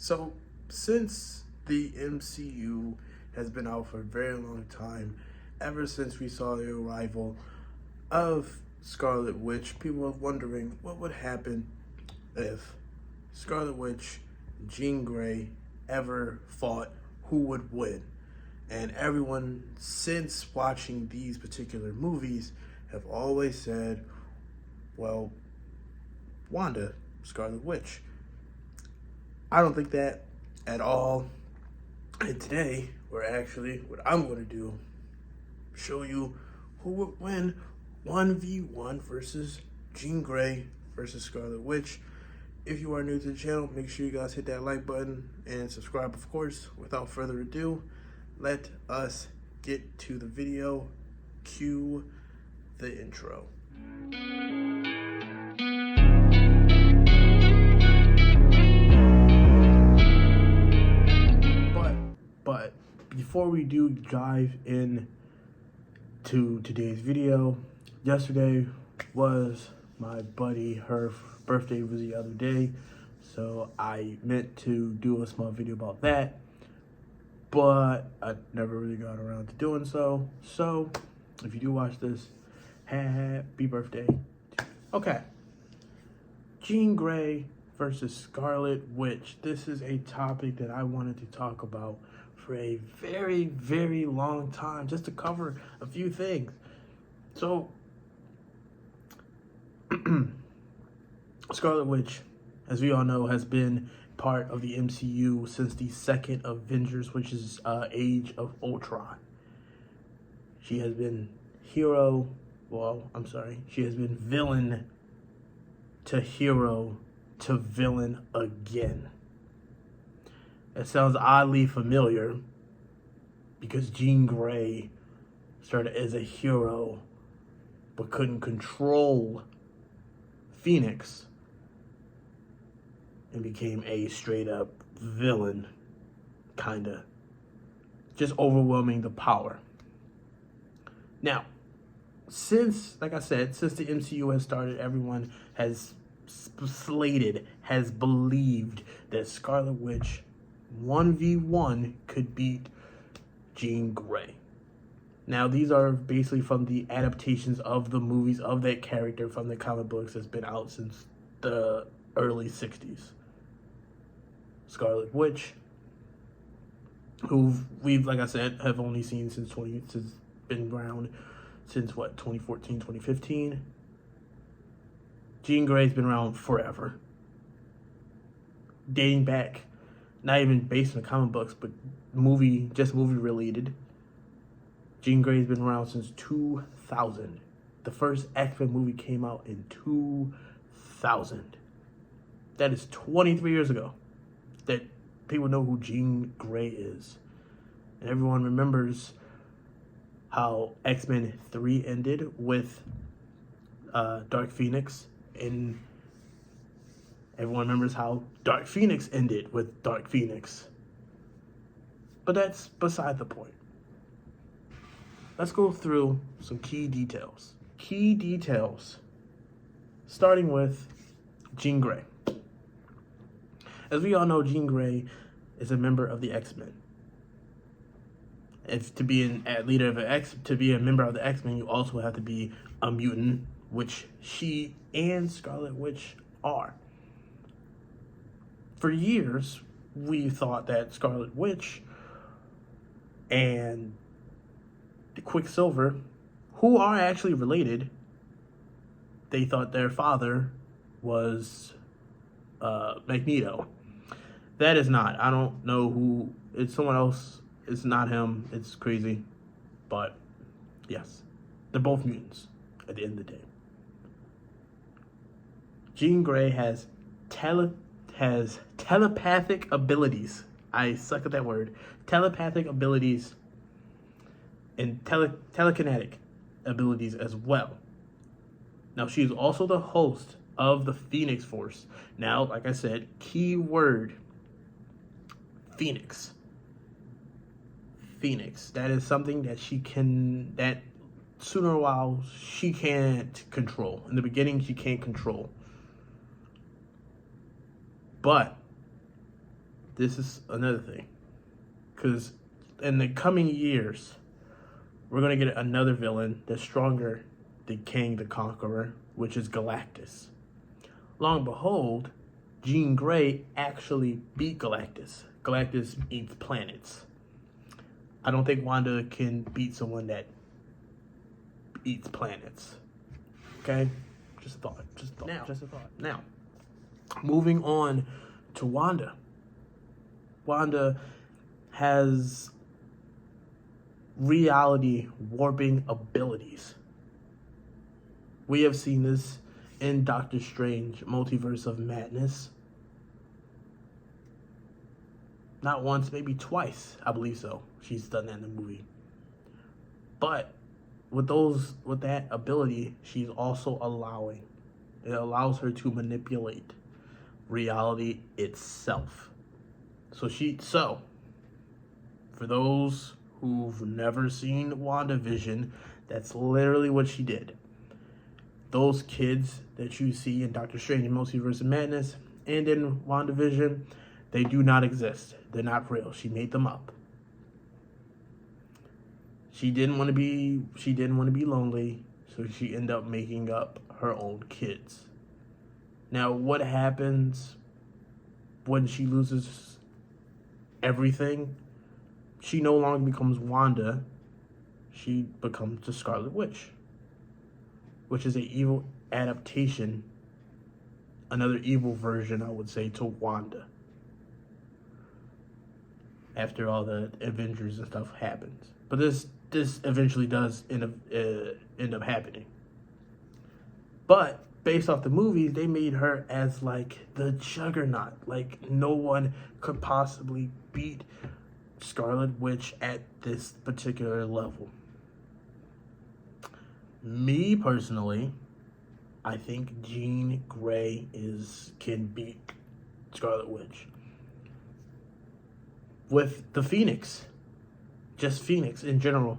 So, since the MCU has been out for a very long time, ever since we saw the arrival of Scarlet Witch, people are wondering what would happen if Scarlet Witch, Jean Grey ever fought, who would win? And everyone, since watching these particular movies, have always said, well, Wanda, Scarlet Witch. I don't think that at all. And today, what I'm going to do, show you who would win 1v1 versus Jean Grey versus Scarlet Witch. If you are new to the channel, make sure you guys hit that like button and subscribe, of course. Without further ado, let us get to the video. Cue the intro. But before we do dive in to today's video, yesterday was my buddy, her birthday was the other day, so I meant to do a small video about that, but I never really got around to doing so. So if you do watch this, happy birthday. Okay, Jean Grey versus Scarlet Witch. This is a topic that I wanted to talk about for a very, very long time, just to cover a few things. So, Scarlet Witch, as we all know, has been part of the MCU since the second Avengers, which is Age of Ultron. She has been she has been villain to hero to villain again. It sounds oddly familiar because Jean Grey started as a hero but couldn't control Phoenix and became a straight up villain, kinda. Just overwhelming the power. Now, since the MCU has started, everyone has believed that Scarlet Witch 1v1 could beat Jean Grey. Now, these are basically from the adaptations of the movies of that character from the comic books that's been out since the early 60s. Scarlet Witch, who we've, like I said, have only seen since been around since 2014, 2015. Jean Grey's been around forever. Dating back, not even based on the comic books, but movie related. Jean Grey's been around since 2000. The first X-Men movie came out in 2000. That is 23 years ago that people know who Jean Grey is. And everyone remembers how X-Men 3 ended with Dark Phoenix, and everyone remembers how Dark Phoenix ended with Dark Phoenix. But that's beside the point. Let's go through some key details. Starting with Jean Grey. As we all know, Jean Grey is a member of the X-Men. To be a member of the X-Men, you also have to be a mutant, which she and Scarlet Witch are. For years, we thought that Scarlet Witch and the Quicksilver, who are actually related, they thought their father was Magneto. That is not. I don't know who. It's someone else. It's not him. It's crazy. But yes, they're both mutants at the end of the day. Jean Grey has telepathic abilities. I suck at that word. Telepathic abilities and telekinetic abilities as well. Now, she is also the host of the Phoenix Force. Now, like I said, key word, Phoenix. That is something that that sooner or while she can't control. In the beginning, she can't control. But this is another thing. Because in the coming years, we're going to get another villain that's stronger than Kang the Conqueror, which is Galactus. Long and behold, Jean Grey actually beat Galactus. Galactus eats planets. I don't think Wanda can beat someone that eats planets. Okay? Just a thought. Now, moving on to Wanda. Wanda has reality warping abilities. We have seen this in Doctor Strange, Multiverse of Madness. Not once, maybe twice, I believe so. She's done that in the movie. But with that ability, she's also it allows her to manipulate reality itself. So for those who've never seen WandaVision, that's literally what she did. Those kids that you see in Doctor Strange in Multiverse of Madness and in WandaVision, they do not exist. They're not real. She made them up. She didn't want to be lonely, so she ended up making up her own kids. Now, what happens when she loses everything? She no longer becomes Wanda. She becomes the Scarlet Witch, which is an evil adaptation, another evil version, I would say, to Wanda. After all the Avengers and stuff happens. But this eventually does end up happening. But based off the movies, they made her as like the juggernaut. Like no one could possibly beat Scarlet Witch at this particular level. Me personally, I think Jean Grey can beat Scarlet Witch. With the Phoenix. Just Phoenix in general.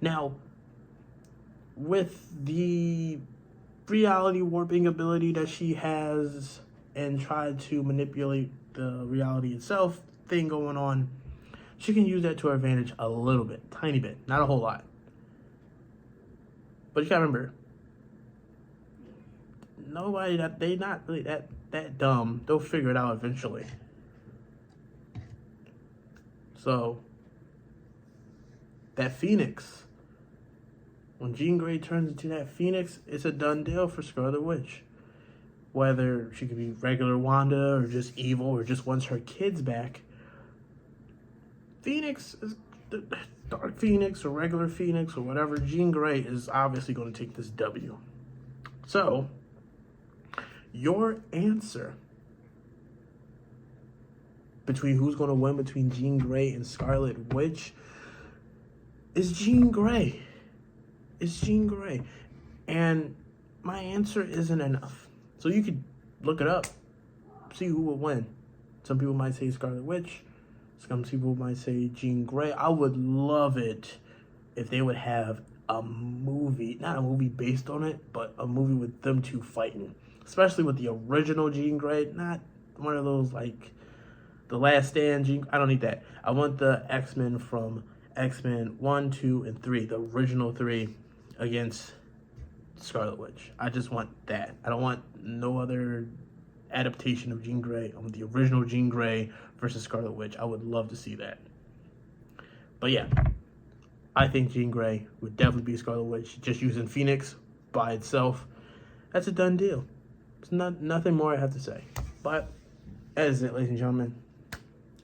Now, with the reality warping ability that she has and try to manipulate the reality itself thing going on, she can use that to her advantage a little bit, tiny bit, not a whole lot. But you gotta remember, they not really that dumb. They'll figure it out eventually. So, that Phoenix, when Jean Grey turns into that Phoenix, it's a done deal for Scarlet Witch. Whether she could be regular Wanda or just evil or just wants her kids back, Phoenix is the Dark Phoenix or regular Phoenix or whatever. Jean Grey is obviously going to take this W. So, your answer between who's going to win between Jean Grey and Scarlet Witch is Jean Grey. It's Jean Grey. And my answer isn't enough. So you could look it up, see who will win. Some people might say Scarlet Witch. Some people might say Jean Grey. I would love it if they would have a movie, not a movie based on it, but a movie with them two fighting. Especially with the original Jean Grey, not one of those like The Last Stand Jean. I don't need that. I want the X-Men from X-Men 1, 2, and 3, the original 3 against Scarlet Witch. I just want that. I don't want no other adaptation of Jean Grey. I want the original Jean Grey versus Scarlet Witch. I would love to see that. But yeah, I think Jean Grey would definitely be Scarlet Witch. Just using Phoenix by itself, that's a done deal. It's nothing more I have to say. But that is it, ladies and gentlemen.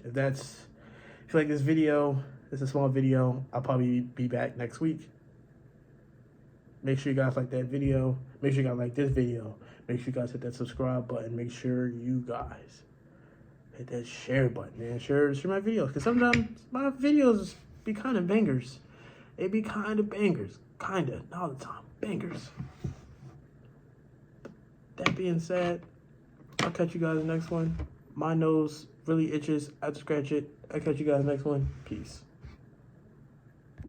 If you like this video, it's a small video. I'll probably be back next week. Make sure you guys like that video. Make sure you guys like this video. Make sure you guys hit that subscribe button. Make sure you guys hit that share button, man. Share my videos. Because sometimes my videos be kind of bangers. They be kind of bangers. Kind of. Not all the time. Bangers. That being said, I'll catch you guys next one. My nose really itches. I have to scratch it. I'll catch you guys next one. Peace.